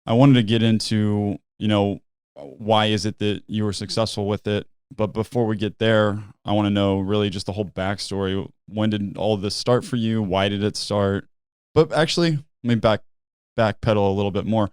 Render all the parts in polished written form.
I wanted to get into, why is it that you were successful with it? But before we get there, I want to know really just the whole backstory. When did all this start for you? Why did it start? But actually, let me backpedal a little bit more.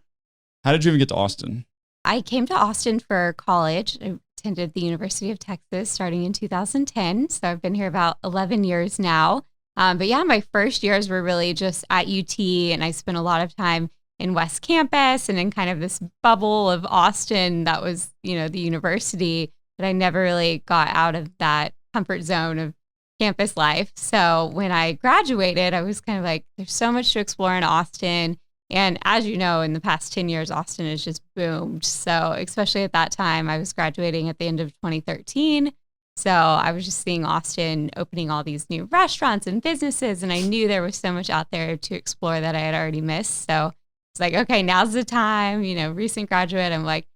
How did you even get to Austin? I came to Austin for college. I attended the University of Texas starting in 2010. So I've been here about 11 years now. But yeah, my first years were really just at UT, and I spent a lot of time in West Campus and in kind of this bubble of Austin that was, the university, but I never really got out of that comfort zone of campus life. So when I graduated, I was kind of like, there's so much to explore in Austin. And as you know, in the past 10 years, Austin has just boomed. So especially at that time, I was graduating at the end of 2013. So I was just seeing Austin opening all these new restaurants and businesses. And I knew there was so much out there to explore that I had already missed. So it's like, okay, now's the time, recent graduate. I'm like,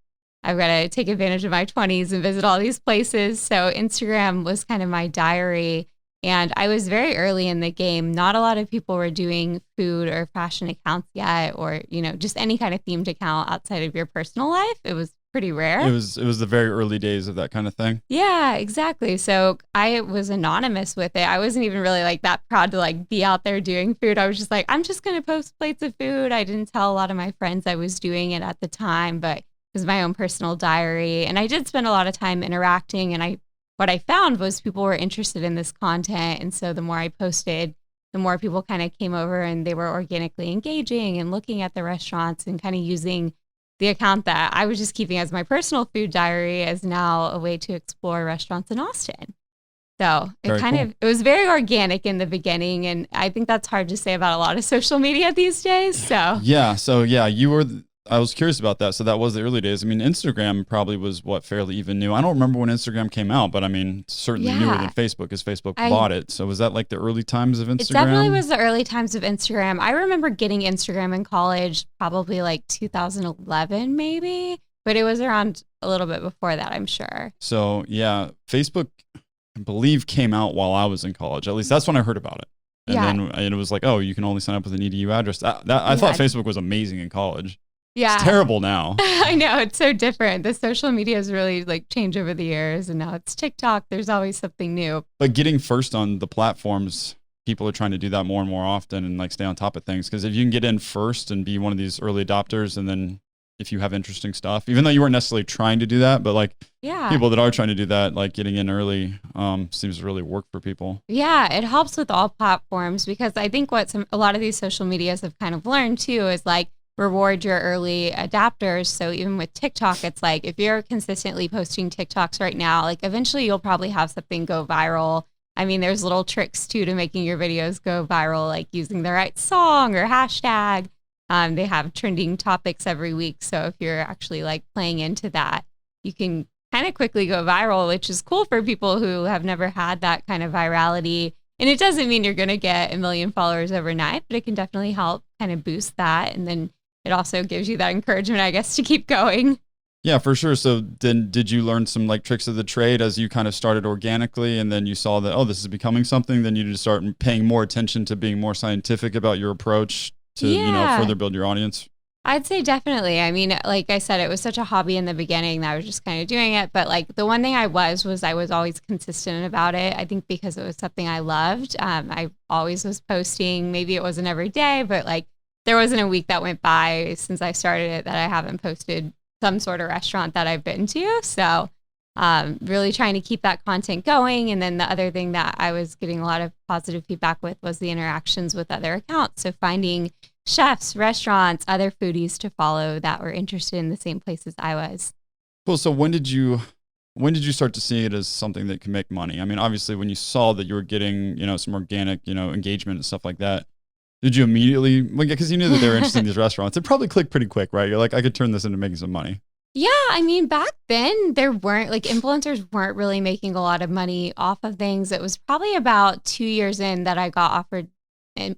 I've got to take advantage of my 20s and visit all these places. So Instagram was kind of my diary. And I was very early in the game. Not a lot of people were doing food or fashion accounts yet, or, just any kind of themed account outside of your personal life. It was pretty rare. It was the very early days of that kind of thing. Yeah, exactly. So I was anonymous with it. I wasn't even really like that proud to like be out there doing food. I was just like, I'm just going to post plates of food. I didn't tell a lot of my friends I was doing it at the time, but it was my own personal diary. And I did spend a lot of time interacting, and what I found was people were interested in this content. And so the more I posted, the more people kind of came over and they were organically engaging and looking at the restaurants and kind of using the account that I was just keeping as my personal food diary as now a way to explore restaurants in Austin. So it was very organic in the beginning. And I think that's hard to say about a lot of social media these days. So I was curious about that. So that was the early days. I mean, Instagram probably was fairly even new. I don't remember when Instagram came out, but I mean, certainly newer than Facebook because Facebook bought it. So was that like the early times of Instagram? It definitely was the early times of Instagram. I remember getting Instagram in college, probably like 2011 maybe, but it was around a little bit before that, I'm sure. So yeah, Facebook, I believe, came out while I was in college. At least that's when I heard about it. And then it was like, oh, you can only sign up with an EDU address. I thought Facebook was amazing in college. Yeah. It's terrible now. I know. It's so different. The social media has really like changed over the years, and now it's TikTok. There's always something new. But getting first on the platforms, people are trying to do that more and more often and like stay on top of things. Because if you can get in first and be one of these early adopters, and then if you have interesting stuff, even though you weren't necessarily trying to do that, but like people that are trying to do that, like getting in early seems to really work for people. Yeah, it helps with all platforms, because I think what a lot of these social medias have kind of learned too is like, reward your early adapters. So even with TikTok, it's like if you're consistently posting TikToks right now, like eventually you'll probably have something go viral. I mean, there's little tricks too to making your videos go viral, like using the right song or hashtag. They have trending topics every week. So if you're actually like playing into that, you can kind of quickly go viral, which is cool for people who have never had that kind of virality. And it doesn't mean you're going to get 1 million followers overnight, but it can definitely help kind of boost that. And then it also gives you that encouragement, I guess, to keep going. Yeah, for sure. So then did you learn some like tricks of the trade as you kind of started organically, and then you saw that, oh, this is becoming something, then you just start paying more attention to being more scientific about your approach to, further build your audience? I'd say definitely. I mean, like I said, it was such a hobby in the beginning that I was just kind of doing it. But like the one thing I was always consistent about it. I think because it was something I loved. I always was posting. Maybe it wasn't every day, but like there wasn't a week that went by since I started it that I haven't posted some sort of restaurant that I've been to. So really trying to keep that content going. And then the other thing that I was getting a lot of positive feedback with was the interactions with other accounts. So finding chefs, restaurants, other foodies to follow that were interested in the same places I was. Cool. So when did you start to see it as something that could make money? I mean, obviously when you saw that you were getting, some organic, engagement and stuff like that, did you immediately, because you knew that they were interested in these restaurants, it probably clicked pretty quick, right? You're like, I could turn this into making some money. Yeah, I mean, back then there weren't influencers weren't really making a lot of money off of things. It was probably about 2 years in that I got offered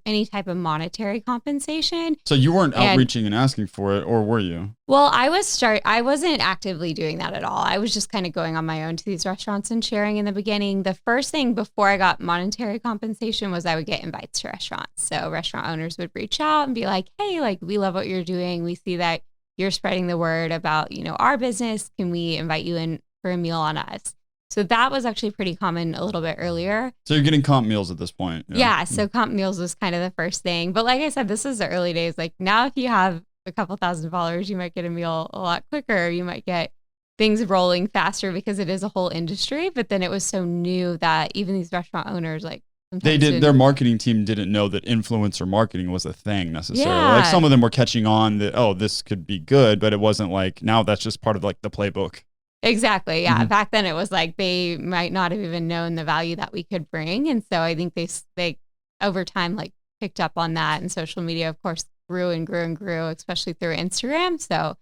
any type of monetary compensation. So you weren't outreaching and asking for it, or were you? Well, I wasn't actively doing that at all. I was just kind of going on my own to these restaurants and sharing in the beginning. The first thing before I got monetary compensation was I would get invites to restaurants. So restaurant owners would reach out and be like, hey, we love what you're doing. We see that you're spreading the word about, our business. Can we invite you in for a meal on us? So that was actually pretty common a little bit earlier. So you're getting comp meals at this point. Yeah. So comp meals was kind of the first thing. But like I said, this is the early days. Like now, if you have a couple thousand followers, you might get a meal a lot quicker. You might get things rolling faster because it is a whole industry. But then it was so new that even these restaurant owners, like, their marketing team didn't know that influencer marketing was a thing necessarily. Yeah. Like some of them were catching on that, oh, this could be good, but it wasn't like, now that's just part of like the playbook. Exactly. Yeah. Back then it was like they might not have even known the value that we could bring. And so I think they over time like picked up on that, and social media, of course, grew and grew and grew, especially through Instagram. So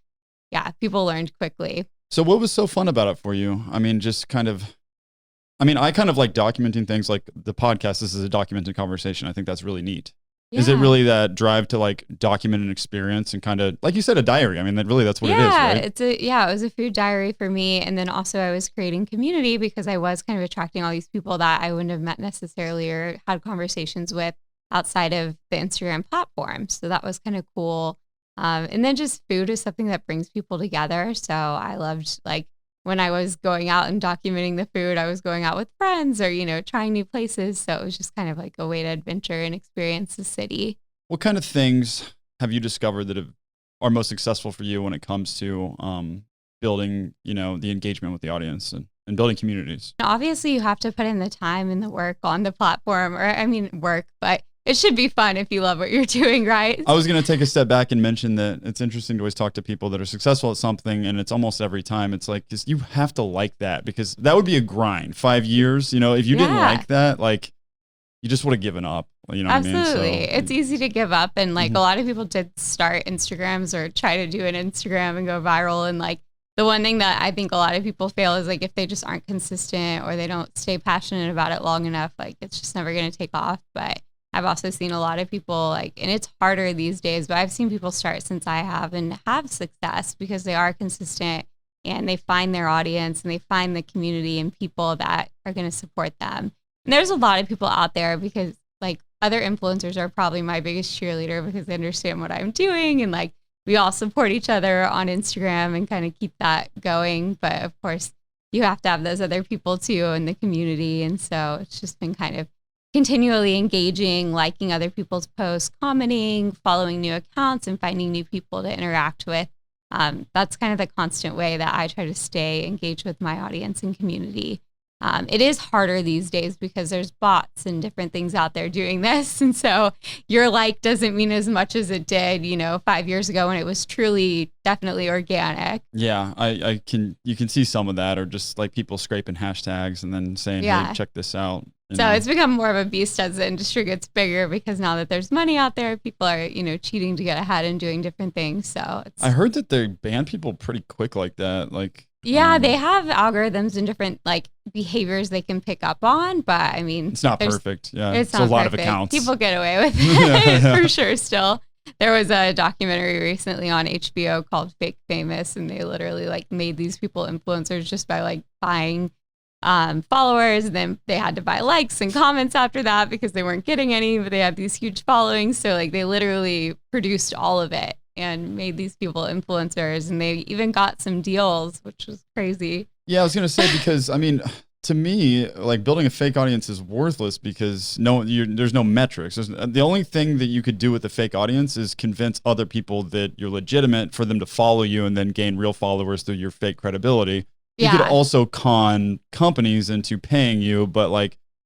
yeah, people learned quickly. So what was so fun about it for you? I mean, I kind of like documenting things like the podcast. This is a documented conversation. I think that's really neat. Yeah. Is it really that drive to like document an experience and kind of, like you said, a diary? I mean, that's what it is, right? It was a food diary for me. And then also I was creating community because I was kind of attracting all these people that I wouldn't have met necessarily or had conversations with outside of the Instagram platform. So that was kind of cool. And then just food is something that brings people together. So I loved like when I was going out and documenting the food, I was going out with friends or, trying new places. So it was just kind of like a way to adventure and experience the city. What kind of things have you discovered that are most successful for you when it comes to building, the engagement with the audience and building communities? Obviously, you have to put in the time and the work on the platform, but it should be fun if you love what you're doing, right? I was going to take a step back and mention that it's interesting to always talk to people that are successful at something, and it's almost every time. It's like, just, you have to like that, because that would be a grind. 5 years, if you didn't like that, like, you just would have given up. You know what I mean? Absolutely. It's easy to give up. And like a lot of people did start Instagrams or try to do an Instagram and go viral. And like the one thing that I think a lot of people fail is like if they just aren't consistent or they don't stay passionate about it long enough, like it's just never going to take off. But I've also seen a lot of people and it's harder these days, but I've seen people start since I have and have success because they are consistent and they find their audience and they find the community and people that are going to support them. And there's a lot of people out there because like other influencers are probably my biggest cheerleader because they understand what I'm doing. And like we all support each other on Instagram and kind of keep that going. But of course you have to have those other people too in the community. And so it's just been kind of continually engaging, liking other people's posts, commenting, following new accounts, and finding new people to interact with. That's kind of the constant way that I try to stay engaged with my audience and community. It is harder these days because there's bots and different things out there doing this. And so your like doesn't mean as much as it did, 5 years ago when it was truly definitely organic. Yeah, you can see some of that, or just like people scraping hashtags and then saying, hey, check this out. So it's become more of a beast as the industry gets bigger because now that there's money out there, people are, cheating to get ahead and doing different things. So I heard that they ban people pretty quick like that. They have algorithms and different behaviors they can pick up on, but I mean, it's not perfect. Yeah, it's not a lot of accounts. People get away with it for sure. Still, there was a documentary recently on HBO called Fake Famous, and they literally made these people influencers just by buying followers, and then they had to buy likes and comments after that because they weren't getting any, but they had these huge followings. So they literally produced all of it and made these people influencers, and they even got some deals, which was crazy. Yeah, I was gonna say, because I mean, to me, building a fake audience is worthless because there's no metrics. The only thing that you could do with a fake audience is convince other people that you're legitimate for them to follow you and then gain real followers through your fake credibility. You could also con companies into paying you, but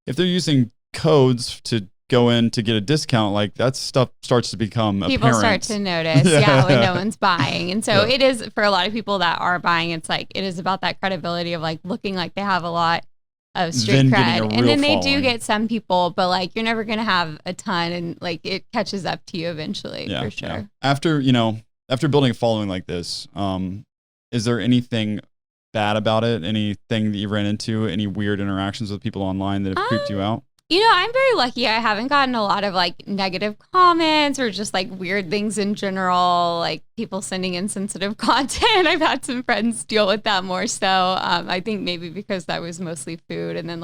if they're using codes to go in to get a discount, that stuff starts to become people apparent. Start to notice, when no one's buying. And so it is, for a lot of people that are buying, it's it is about that credibility of looking like they have a lot of street cred. And then they do get some people, but you're never going to have a ton, and it catches up to you eventually, for sure. Yeah. After building a following like this, is there anything bad about it? Anything that you ran into? Any weird interactions with people online that have creeped you out? I'm very lucky. I haven't gotten a lot of negative comments or just weird things in general, people sending insensitive content. I've had some friends deal with that more so. I think maybe because that was mostly food. And then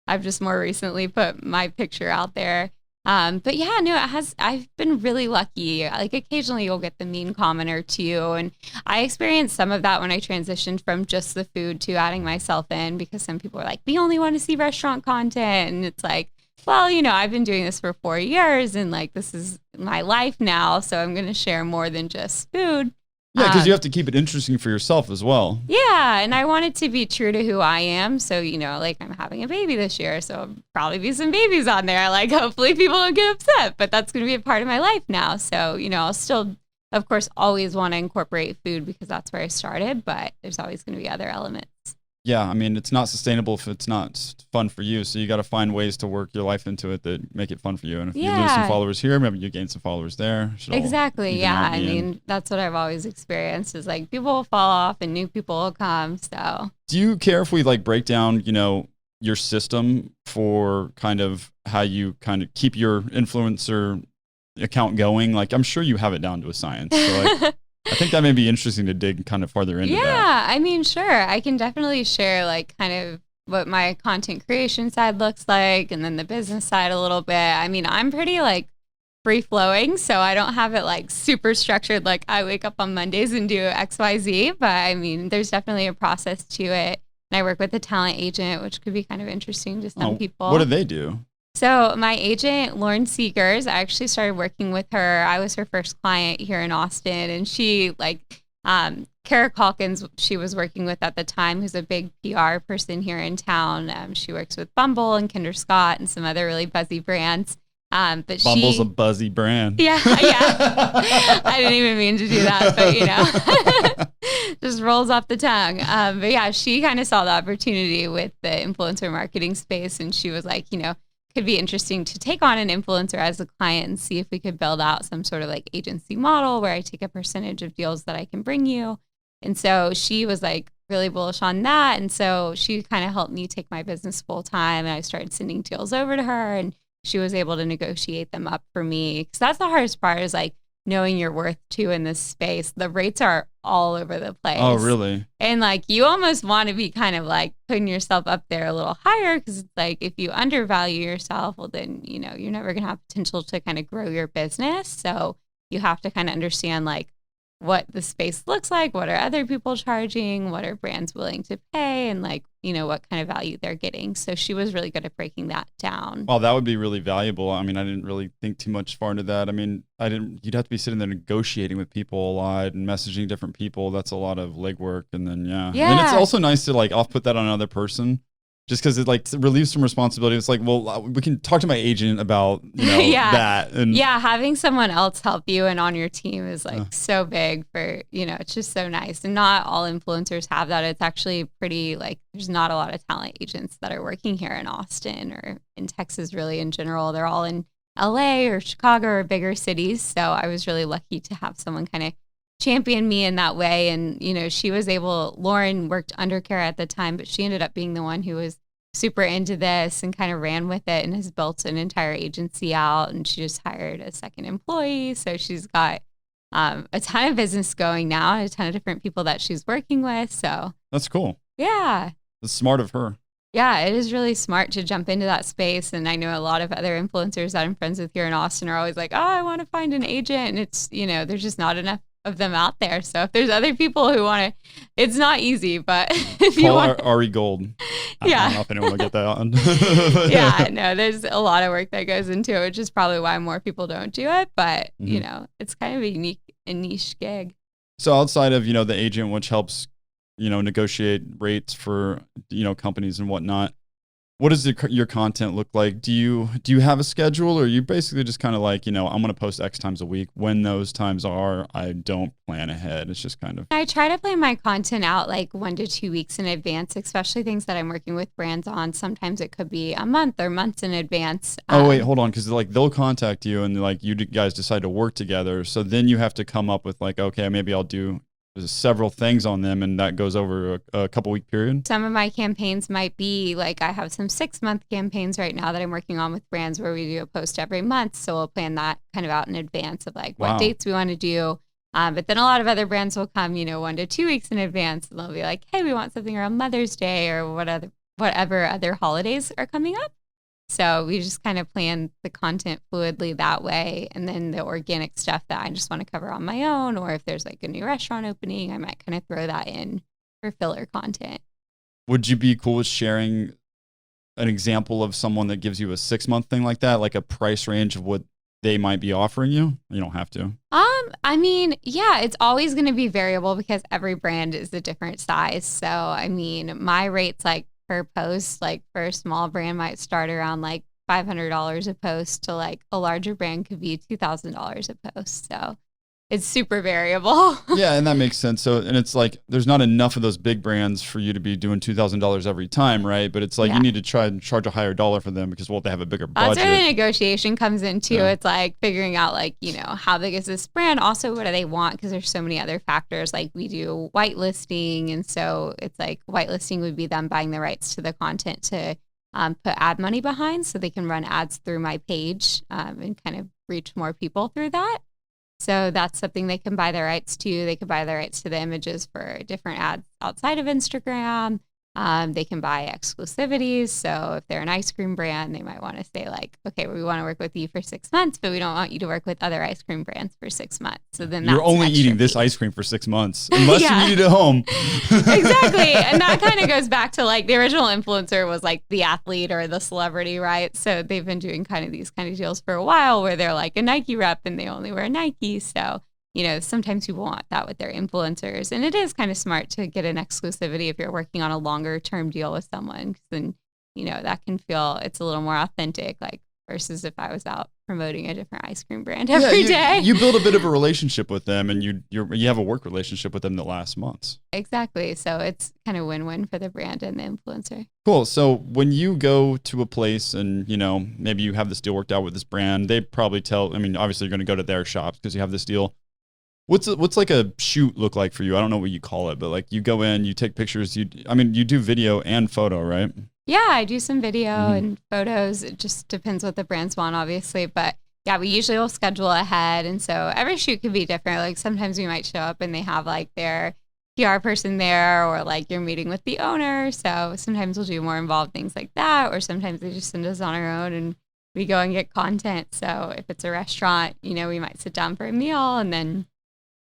I've just more recently put my picture out there. But yeah, no, I've been really lucky. Like occasionally you'll get the mean comment or two. And I experienced some of that when I transitioned from just the food to adding myself in, because some people are like, we only want to see restaurant content. And it's like, well, I've been doing this for 4 years and like, this is my life now. So I'm going to share more than just food. Yeah, because you have to keep it interesting for yourself as well. Yeah, and I want it to be true to who I am. So, like I'm having a baby this year, so there'll probably be some babies on there. Like hopefully people don't get upset, but that's going to be a part of my life now. So, I'll still, of course, always want to incorporate food because that's where I started, but there's always going to be other elements. Yeah, I mean, it's not sustainable if it's not fun for you. So you got to find ways to work your life into it that make it fun for you. And if you lose some followers here, maybe you gain some followers there. Exactly. Yeah. I mean, that's what I've always experienced is like people will fall off and new people will come. So do you care if we like break down, your system for kind of how you kind of keep your influencer account going? Like, I'm sure you have it down to a science. So like, I think that may be interesting to dig kind of farther into that. Yeah, I mean, sure. I can definitely share like kind of what my content creation side looks like and then the business side a little bit. I mean, I'm pretty like free flowing, so I don't have it like super structured. Like I wake up on Mondays and do XYZ, but I mean, there's definitely a process to it. And I work with a talent agent, which could be kind of interesting to some people. What do they do? So my agent, Lauren Seegers, I actually started working with her. I was her first client here in Austin. And she Kara Calkins, she was working with at the time, who's a big PR person here in town. She works with Bumble and Kinder Scott and some other really buzzy brands. But Bumble's a buzzy brand. Yeah. I didn't even mean to do that, but just rolls off the tongue. But yeah, she kind of saw the opportunity with the influencer marketing space. And she was like, could be interesting to take on an influencer as a client and see if we could build out some sort of like agency model where I take a percentage of deals that I can bring you. And so she was like really bullish on that. And so she kind of helped me take my business full time. And I started sending deals over to her and she was able to negotiate them up for me. Cause that's the hardest part is like knowing your worth too in this space. The rates are all over the place. Oh, really? And like you almost want to be kind of like putting yourself up there a little higher because it's like if you undervalue yourself, well then, you're never going to have potential to kind of grow your business. So you have to kind of understand like what the space looks like, what are other people charging, what are brands willing to pay, and like, what kind of value they're getting. So she was really good at breaking that down. Oh, that would be really valuable. I mean, I didn't really think too much far into that. I mean, you'd have to be sitting there negotiating with people a lot and messaging different people. That's a lot of legwork. And then, yeah. And it's also nice to like off-put that on another person. Just because it like relieves some responsibility. It's like, well, we can talk to my agent about that. And having someone else help you and on your team is like so big for, it's just so nice. And not all influencers have that. It's actually pretty like, there's not a lot of talent agents that are working here in Austin or in Texas really in general. They're all in LA or Chicago or bigger cities. So I was really lucky to have someone kind of champion me in that way. And, she was Lauren worked under Kara at the time, but she ended up being the one who was super into this and kind of ran with it and has built an entire agency out. And she just hired a second employee. So she's got a ton of business going now and a ton of different people that she's working with. So that's cool. Yeah. That's smart of her. Yeah, it is really smart to jump into that space. And I know a lot of other influencers that I'm friends with here in Austin are always like, oh, I want to find an agent. And it's, there's just not enough of them out there. So if there's other people who want to, it's not easy, but if you want Ari Gold. I don't know if anyone will get that on. Yeah, no, there's a lot of work that goes into it, which is probably why more people don't do it. But, it's kind of a unique and niche gig. So outside of, the agent, which helps, negotiate rates for, companies and whatnot, what does your content look like? Do you have a schedule, or are you basically just kind of like, I'm going to post X times a week? When those times are, I don't plan ahead. It's just kind of. I try to plan my content out like 1 to 2 weeks in advance, especially things that I'm working with brands on. Sometimes it could be a month or months in advance. Oh, wait, hold on. Because like they'll contact you and like you guys decide to work together. So then you have to come up with like, okay, maybe I'll do several things on them, and that goes over a couple week period. Some of my campaigns might be like, I have some 6-month campaigns right now that I'm working on with brands where we do a post every month. So we'll plan that kind of out in advance of like what dates we want to do. But then a lot of other brands will come, 1 to 2 weeks in advance, and they'll be like, hey, we want something around Mother's Day or whatever other holidays are coming up. So we just kind of plan the content fluidly that way. And then the organic stuff that I just want to cover on my own, or if there's like a new restaurant opening, I might kind of throw that in for filler content. Would you be cool with sharing an example of someone that gives you a 6-month thing like that, like a price range of what they might be offering you? You don't have to. I mean, yeah, it's always going to be variable because every brand is a different size. So, I mean, my rates like per post, like for a small brand might start around like $500 a post to like a larger brand could be $2,000 a post. So it's super variable. Yeah, and that makes sense. So, and it's like there's not enough of those big brands for you to be doing $2,000 every time, right? But it's like you need to try and charge a higher dollar for them because, well, they have a bigger budget. That's where the negotiation comes in too. Yeah. It's like figuring out like, you know, how big is this brand? Also, what do they want? Because there's so many other factors. Like we do whitelisting. And so it's like whitelisting would be them buying the rights to the content to put ad money behind so they can run ads through my page and kind of reach more people through that. So that's something they can buy the rights to. They can buy the rights to the images for different ads outside of Instagram. They can buy exclusivities. So if they're an ice cream brand, they might want to say like, okay, we want to work with you for 6 months, but we don't want you to work with other ice cream brands for 6 months. So then you're only eating this ice cream for 6 months, unless you eat it at home. Exactly. And that kind of goes back to like the original influencer was like the athlete or the celebrity, right? So they've been doing kind of these kind of deals for a while where they're like a Nike rep and they only wear Nike. So you know, sometimes people want that with their influencers. And it is kind of smart to get an exclusivity if you're working on a longer term deal with someone. Because then, you know, that can feel, it's a little more authentic, like versus if I was out promoting a different ice cream brand every day. You build a bit of a relationship with them and you have a work relationship with them that lasts months. Exactly. So it's kind of win-win for the brand and the influencer. Cool. So when you go to a place and, you know, maybe you have this deal worked out with this brand, they probably tell, I mean, obviously you're going to go to their shops because you have this deal. What's like a shoot look like for you? I don't know what you call it, but like you go in, you take pictures. You do video and photo, right? Yeah, I do some video and photos. It just depends what the brands want, obviously. But yeah, we usually will schedule ahead. And so every shoot can be different. Like sometimes we might show up and they have like their PR person there or like you're meeting with the owner. So sometimes we'll do more involved things like that. Or sometimes they just send us on our own and we go and get content. So if it's a restaurant, you know, we might sit down for a meal and then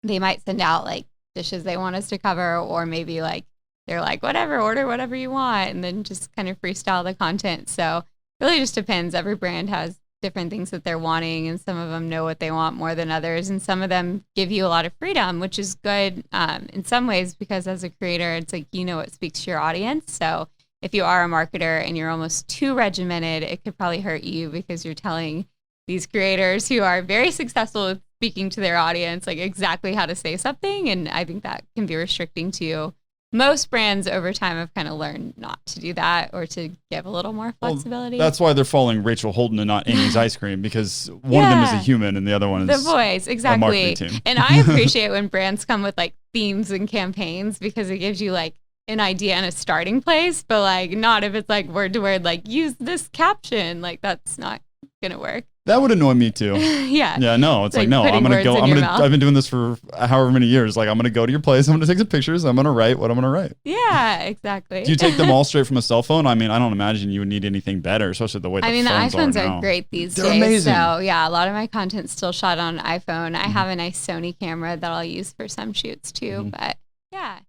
they might send out like dishes they want us to cover, or maybe like they're like, whatever, order whatever you want, and then just kind of freestyle the content. So it really just depends. Every brand has different things that they're wanting, and some of them know what they want more than others, and some of them give you a lot of freedom, which is good in some ways because as a creator, it's like you know what speaks to your audience. So if you are a marketer and you're almost too regimented, it could probably hurt you because you're telling these creators who are very successful with speaking to their audience, like exactly how to say something. And I think that can be restricting to most brands over time. Have kind of learned not to do that or to give a little more flexibility. Well, that's why they're following Rachel Holtin and not Amy's Ice Cream, because one of them is a human and the other one is the voice. Exactly. A marketing team. And I appreciate when brands come with like themes and campaigns because it gives you like an idea and a starting place, but like not if it's like word to word, like use this caption, like that's not going to work. That would annoy me too. Yeah. Yeah, no, it's like no, I'm going to go, I've been doing this for however many years. Like I'm going to go to your place. I'm going to take some pictures. I'm going to write what I'm going to write. Yeah, exactly. Do you take them all straight from a cell phone? I mean, I don't imagine you would need anything better, especially the way the iPhones are great these They're days. amazing. So yeah, a lot of my content's still shot on iPhone. I have a nice Sony camera that I'll use for some shoots too, but yeah.